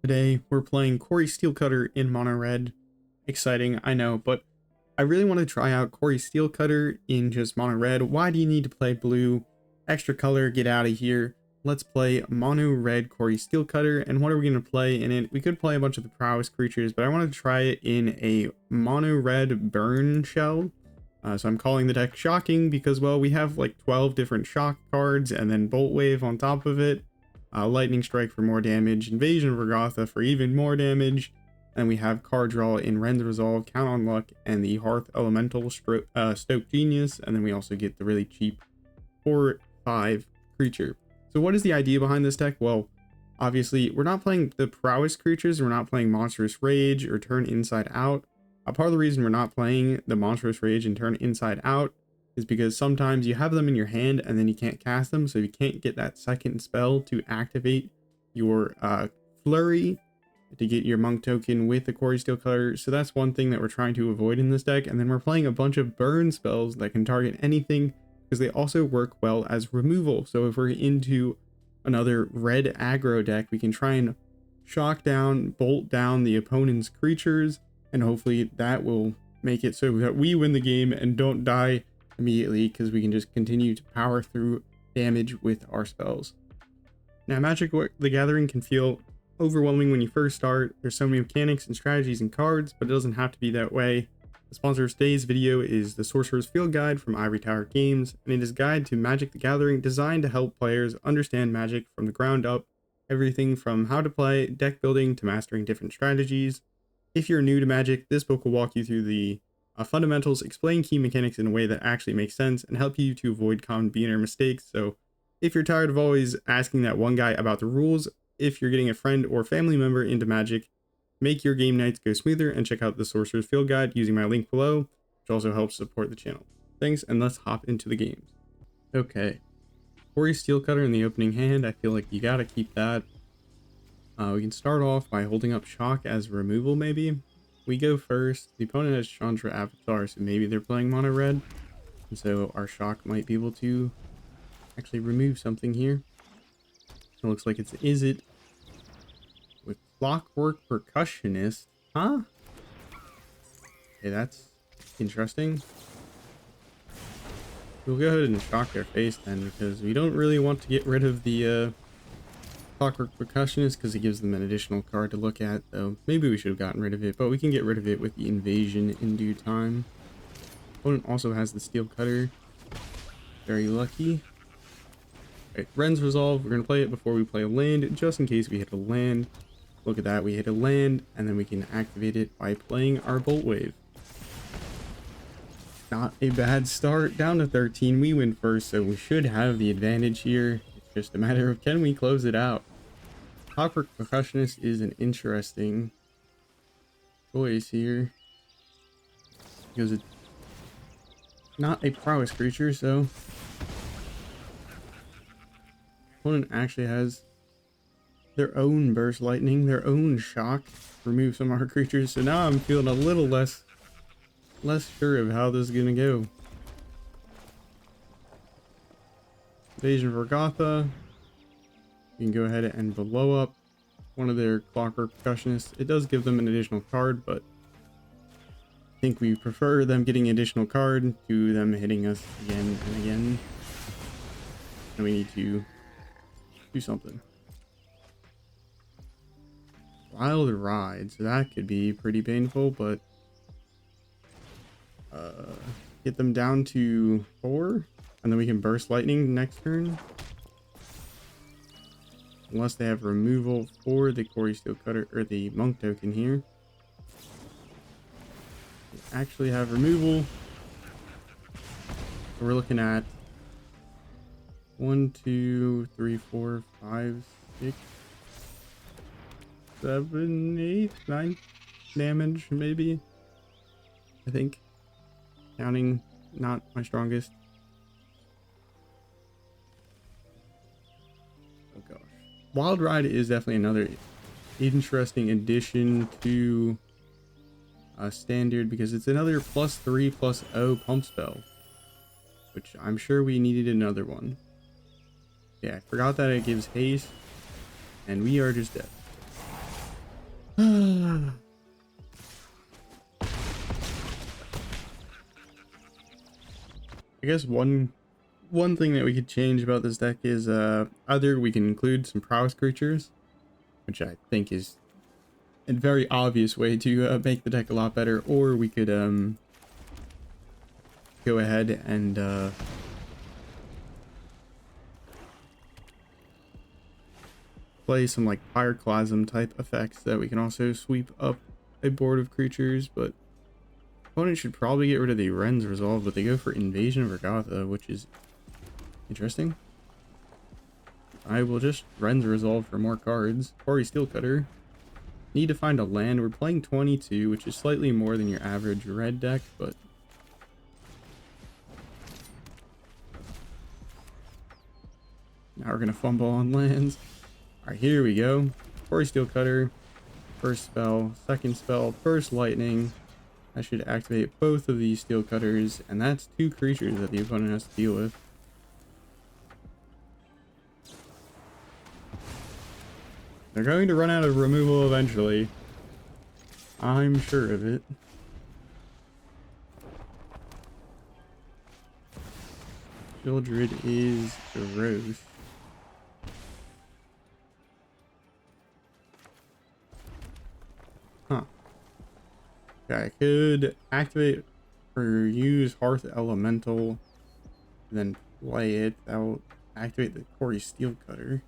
Today we're playing Cori-Steel Cutter in mono red. Exciting, I know, but I really want to try out Cori-Steel Cutter in just mono red. Why do you need to play blue? Extra color, get out of here. Let's play mono red Cori-Steel Cutter. And what are we going to play in it? We could play a bunch of the Prowess creatures, but I wanted to try it in a mono red burn shell. So I'm calling the deck Shocking because, well, we have like 12 different shock cards and then Boltwave on top of it. Lightning Strike for more damage, Invasion of Regatha for even more damage, and we have card draw in Wrenn's Resolve, Count on Luck, and the Hearth Elemental Stoke Genius, and then we also get the really cheap 4/5 creature. So what is the idea behind this deck? Well, obviously we're not playing the Prowess creatures, we're not playing Monstrous Rage or Turn Inside Out. Part of the reason we're not playing the Monstrous Rage and Turn Inside Out is because sometimes you have them in your hand and then you can't cast them, so you can't get that second spell to activate your flurry to get your monk token with the Cori-Steel Cutter. So that's one thing that we're trying to avoid in this deck. And then we're playing a bunch of burn spells that can target anything because they also work well as removal. So if we're into another red aggro deck, we can try and shock down, bolt down the opponent's creatures, and hopefully that will make it so that we win the game and don't die immediately, because we can just continue to power through damage with our spells. Now, Magic the Gathering can feel overwhelming when you first start. There's so many mechanics and strategies and cards, but it doesn't have to be that way. The sponsor of today's video is the Sorcerer's Field Guide from Ivory Tower Games, and it is a guide to Magic the Gathering designed to help players understand Magic from the ground up, everything from how to play, deck building, to mastering different strategies. If you're new to Magic, this book will walk you through the fundamentals, explain key mechanics in a way that actually makes sense, and help you to avoid common beginner mistakes. So if you're tired of always asking that one guy about the rules, if you're getting a friend or family member into Magic, make your game nights go smoother and check out the Sorcerer's Field Guide using my link below, which also helps support the channel. Thanks, and let's hop into the games. Okay, Cori-Steel Cutter in the opening hand. I feel like you gotta keep that. We can start off by holding up Shock as removal, maybe. We go first. The opponent has Chandra Avatar, so maybe they're playing mono red, and so our Shock might be able to actually remove something here. It looks like it's Izzet with Clockwork Percussionist. Huh? Okay, that's interesting. We'll go ahead and shock their face then, because we don't really want to get rid of the Clockwork Percussionist because it gives them an additional card to look at, though maybe we should have gotten rid of it, but we can get rid of it with the Invasion in due time. Opponent also has the Steel Cutter. Very lucky. Alright, Wrenn's Resolve. We're going to play it before we play a land, just in case we hit a land. Look at that, we hit a land, and then we can activate it by playing our Boltwave. Not a bad start. Down to 13, we win first, so we should have the advantage here. Just a matter of, can we close it out? Clockwork Percussionist is an interesting choice here, because it's not a Prowess creature, so opponent actually has their own Burst Lightning, their own Shock, remove some of our creatures. So now I'm feeling a little less sure of how this is gonna go. Invasion of Regatha. You can go ahead and blow up one of their Clockwork Percussionists. It does give them an additional card, but I think we prefer them getting an additional card to them hitting us again and again. And we need to do something. Wild Ride, so that could be pretty painful, but get them down to 4. And then we can Burst Lightning next turn. Unless they have removal for the Cori-Steel Cutter or the Monk token here. We actually have removal. So we're looking at 1, 2, 3, 4, 5, 6, 7, 8, 9 damage, maybe. I think. Counting, not my strongest. Oh gosh. Wild Ride is definitely another interesting addition to standard, because it's another +3/+0 pump spell, which I'm sure we needed another one. Yeah, I forgot that it gives haste, and we are just dead. I guess one thing that we could change about this deck is either we can include some prowess creatures, which I think is a very obvious way to make the deck a lot better, or we could go ahead and play some like Pyroclasm type effects that we can also sweep up a board of creatures. But opponent should probably get rid of the Wrenn's Resolve, but they go for Invasion of Regatha, which is interesting. I will just Wrenn's Resolve for more cards. Cori-Steel Cutter. Need to find a land. We're playing 22, which is slightly more than your average red deck, but now we're gonna fumble on lands. Alright, here we go. Cori-Steel Cutter. First spell, second spell, burst lightning. I should activate both of these steel cutters, and that's 2 creatures that the opponent has to deal with. They're going to run out of removal eventually. I'm sure of it. Sheoldred is gross. Huh. Okay, I could activate or use Hearth Elemental, then play it. That will activate the Cori-Steel Cutter.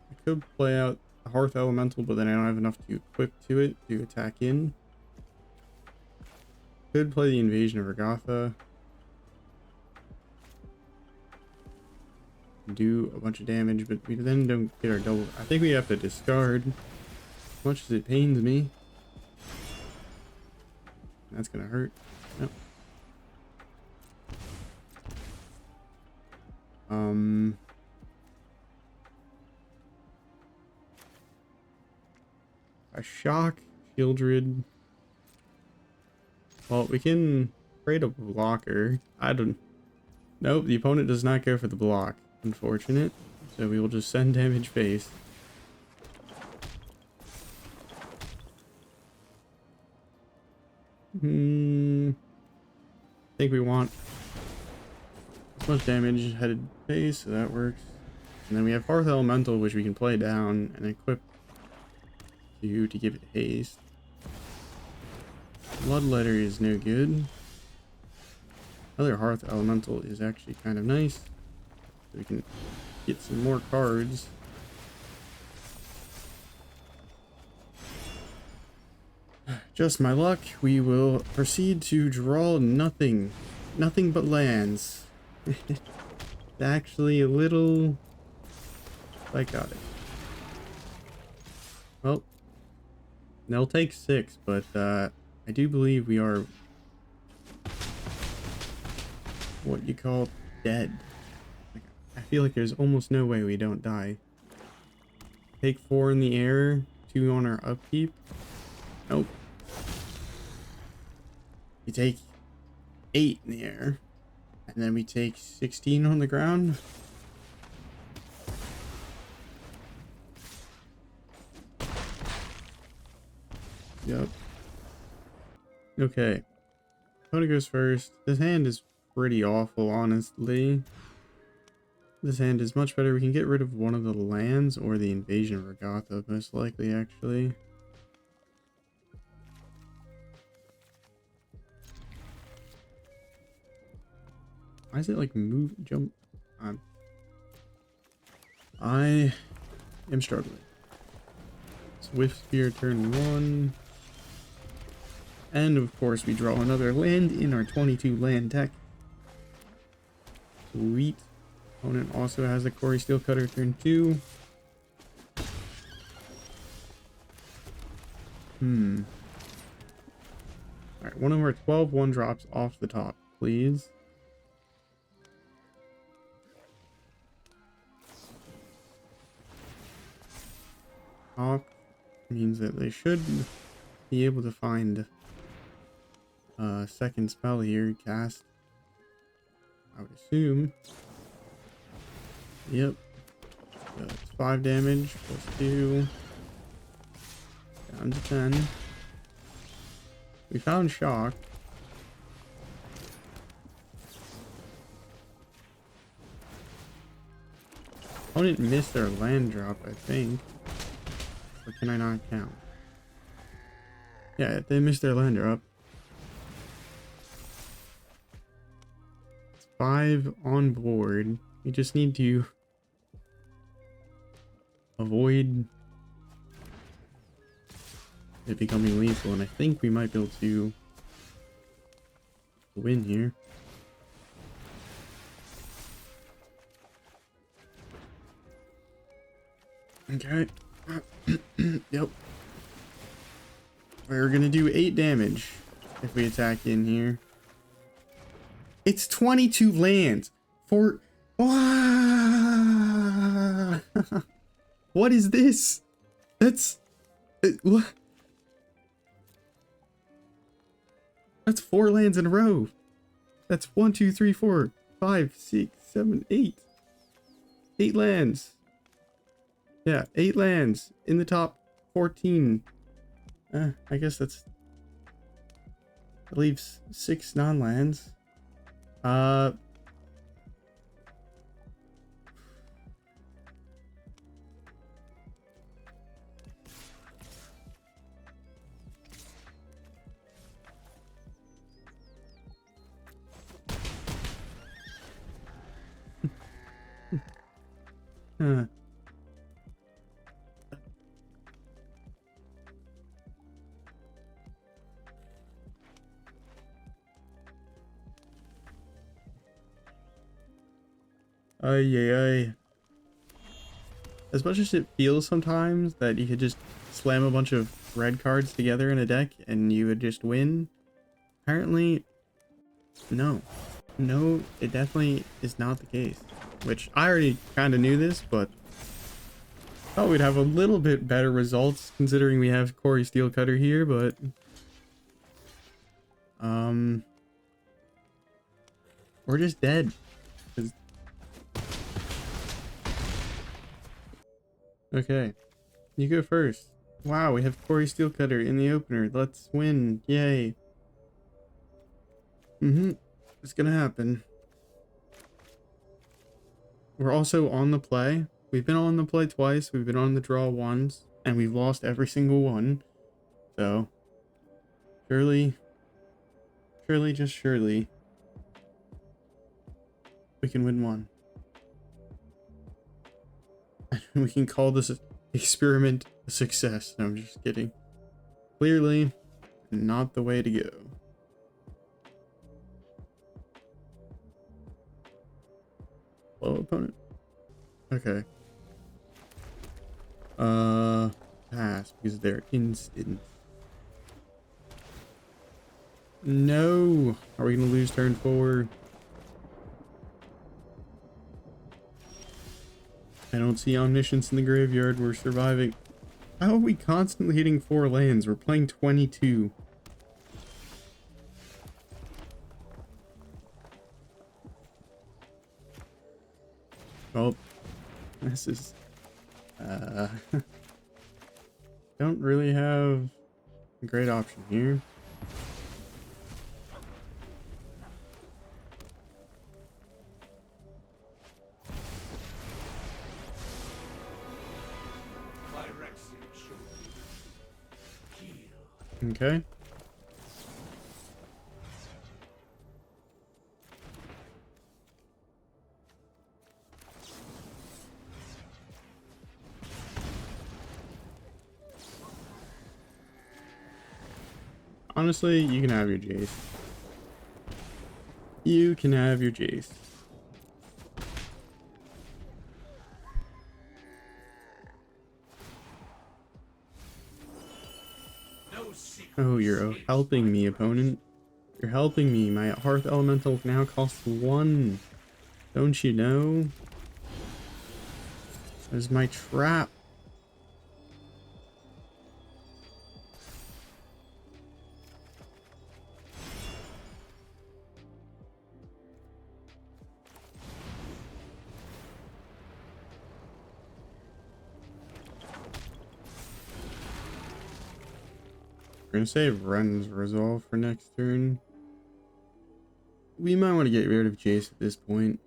I could play out the Hearth Elemental, but then I don't have enough to equip to it to attack in. Could play the Invasion of Regatha. Do a bunch of damage, but we then don't get our double. I think we have to discard, as much as it pains me. That's gonna hurt. Yep. A shock, Sheoldred. Well, we can trade a blocker. I don't. Nope, the opponent does not go for the block. Unfortunate. So we will just send damage face. I think we want as much damage headed face, so that works. And then we have Hearth Elemental, which we can play down and equip to give it haste. Bloodletter is no good. Another Hearth Elemental is actually kind of nice. So we can get some more cards. Just my luck, we will proceed to draw nothing. Nothing but lands. It's actually a little psychotic. Well, they'll take 6, but I do believe we are what you call dead. I feel like there's almost no way we don't die. Take 4 in the air, 2 on our upkeep. Nope. We take 8 in the air, and then we take 16 on the ground. Yep. Okay. Opponent goes first. This hand is pretty awful, honestly. This hand is much better. We can get rid of one of the lands or the Invasion of Regatha, most likely, actually. Why is it like move, jump? I am struggling. Swift Spear turn 1. And of course we draw another land in our 22 land deck. Sweet. Opponent also has a Cori-Steel Cutter turn 2. Alright, one of our 12 1-drops off the top, please. Top means that they should be able to find a second spell here, cast. I would assume. Yep. So it's 5 damage plus 2. Down to 10. We found shock. Opponent missed their land drop, I think. Or can I not count? Yeah, they missed their land drop. It's 5 on board. We just need to avoid it becoming lethal, and I think we might be able to win here. Okay. Yep. We're gonna do 8 damage if we attack in here. It's 22 lands for... What is this? That's... what? That's 4 lands in a row. That's 1, 2, 3, 4, 5, 6, 7, 8. 8 lands. Yeah, 8 lands in the top 14. I guess that leaves 6 non-lands. Ay. As much as it feels sometimes that you could just slam a bunch of red cards together in a deck and you would just win, apparently, no. No, it definitely is not the case. Which, I already kind of knew this, but thought we'd have a little bit better results considering we have Cori-Steel Cutter here, but... we're just dead. Okay, you go first. Wow, we have Cori-Steel Cutter in the opener. Let's win. Yay. It's gonna happen. We're also on the play. We've been on the play twice. We've been on the draw once. And we've lost every single one. So, surely, just surely, we can win one. We can call this experiment a success. No, I'm just kidding. Clearly, not the way to go. Hello, opponent. Okay. Pass because they're instant. No. Are we gonna lose turn 4? I don't see omniscience in the graveyard. We're surviving. How are we constantly hitting 4 lands? We're playing 22. Well, this is... don't really have a great option here. Okay. Honestly, you can have your Jace. You can have your Jace. Oh, you're helping me, opponent. You're helping me. My Hearth Elemental now costs 1. Don't you know? There's my trap. We're gonna save Wrenn's resolve for next turn. We might want to get rid of Jace at this point.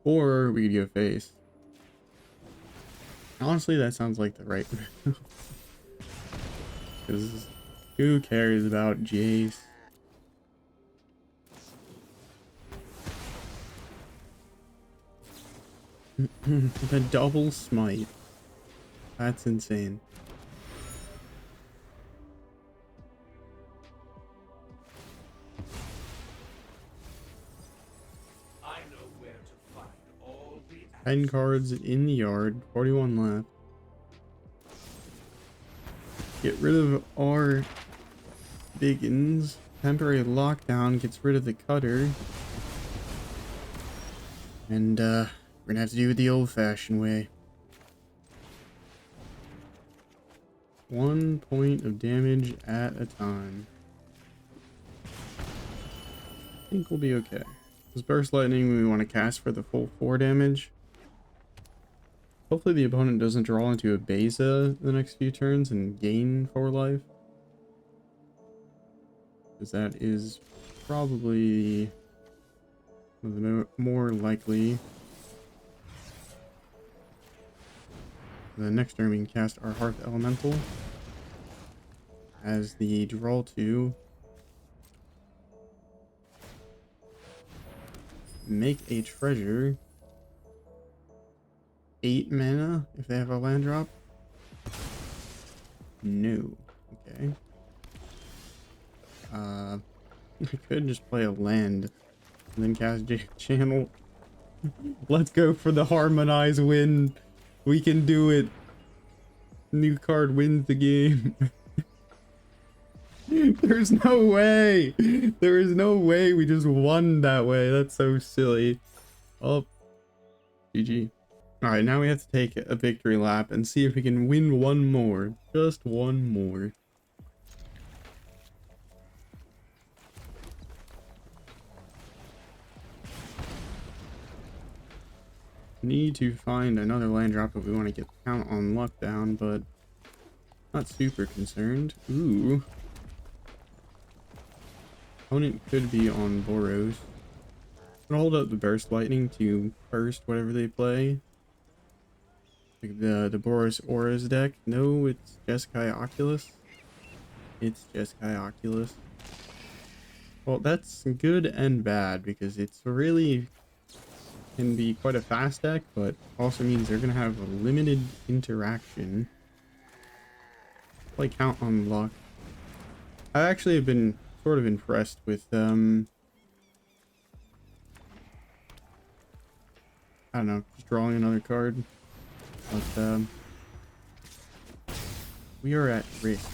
Or we could go face. Honestly, that sounds like the right move. Because who cares about Jace? The double smite. That's insane. I know where to find all the 10 cards in the yard, 41 left. Get rid of our Biggins. Temporary lockdown gets rid of the cutter. And we're gonna have to do it the old-fashioned way. 1 point of damage at a time. I think we'll be okay. This burst lightning we want to cast for the full 4 damage. Hopefully the opponent doesn't draw into a Beza the next few turns and gain 4 life. Because that is probably the more likely. The next turn we can cast our Hearth Elemental as the draw 2. Make a treasure. 8 mana if they have a land drop. No. Okay. I could just play a land and then cast Channel. Let's go for the harmonized win. We can do it. New card wins the game. There's no way. There is no way we just won that way. That's so silly. Oh, GG. Alright, now we have to take a victory lap and see if we can win one more. Just one more. Need to find another land drop if we want to get count on luck down, but not super concerned. Ooh. Opponent could be on Boros. I'm gonna hold up the burst lightning to first whatever they play. Like the Boros Auras deck. No, it's Jeskai Oculus. It's Jeskai Oculus. Well, that's good and bad because it's really can be quite a fast deck, but also means they're gonna have a limited interaction. Play count on luck. I actually have been sort of impressed with I don't know, just drawing another card. But we are at risk.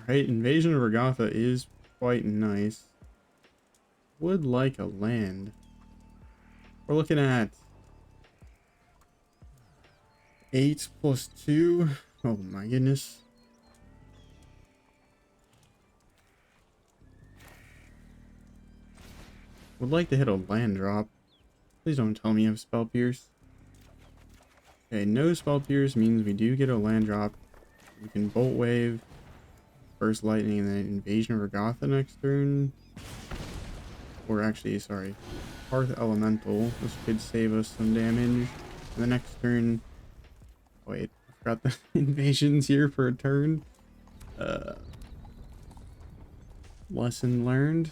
Alright, Invasion of Regatha is quite nice. Would like a land. We're looking at 8 plus 2. Oh my goodness. Would like to hit a land drop. Please don't tell me you have Spell Pierce. Okay, no Spell Pierce means we do get a land drop. We can Boltwave, Burst Lightning, and then Invasion of Regatha next turn. Or actually, sorry, Hearth Elemental. This could save us some damage. And the next turn... Wait, I forgot the invasions here for a turn. Lesson learned.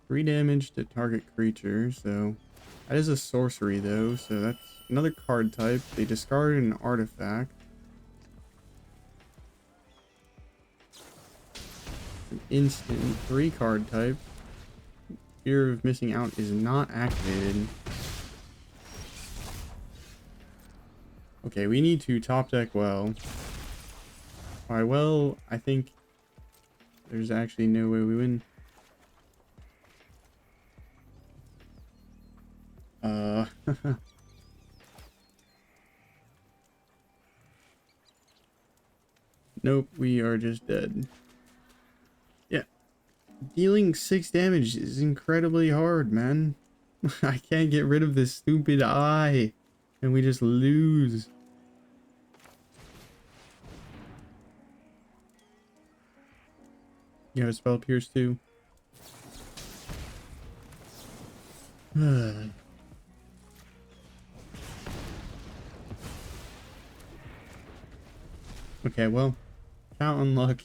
3 damage to target creature, so that is a sorcery though, so that's another card type. They discarded an artifact. An instant 3 card type. Fear of missing out is not activated. Okay, we need to top deck well. Alright, well, I think there's actually no way we win. Nope, we are just dead. Yeah. Dealing 6 damage is incredibly hard, man. I can't get rid of this stupid eye. And we just lose. You have a spell pierce too. Okay, well, count on luck.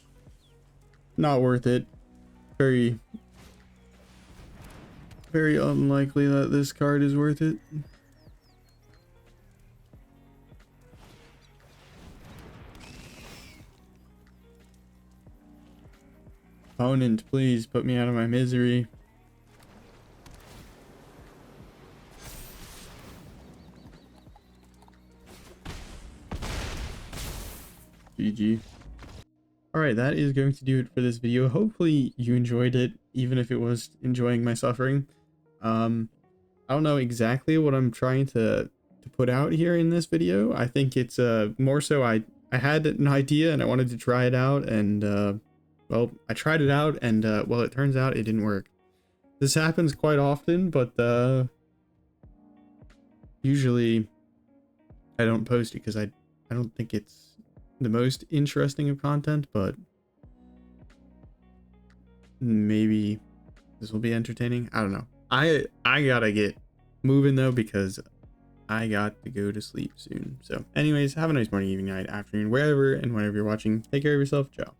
Not worth it. Very, very unlikely that this card is worth it. Opponent, please put me out of my misery. GG. Alright, that is going to do it for this video. Hopefully you enjoyed it, even if it was enjoying my suffering. I don't know exactly what I'm trying to put out here in this video. I think it's more so I had an idea and I wanted to try it out, and well, I tried it out, and well, it turns out it didn't work. This happens quite often, but usually I don't post it because I don't think it's the most interesting of content, but maybe this will be entertaining. I don't know. I gotta get moving though, because I got to go to sleep soon. So anyways, have a nice morning, evening, night, afternoon, wherever and whenever you're watching. Take care of yourself. Ciao.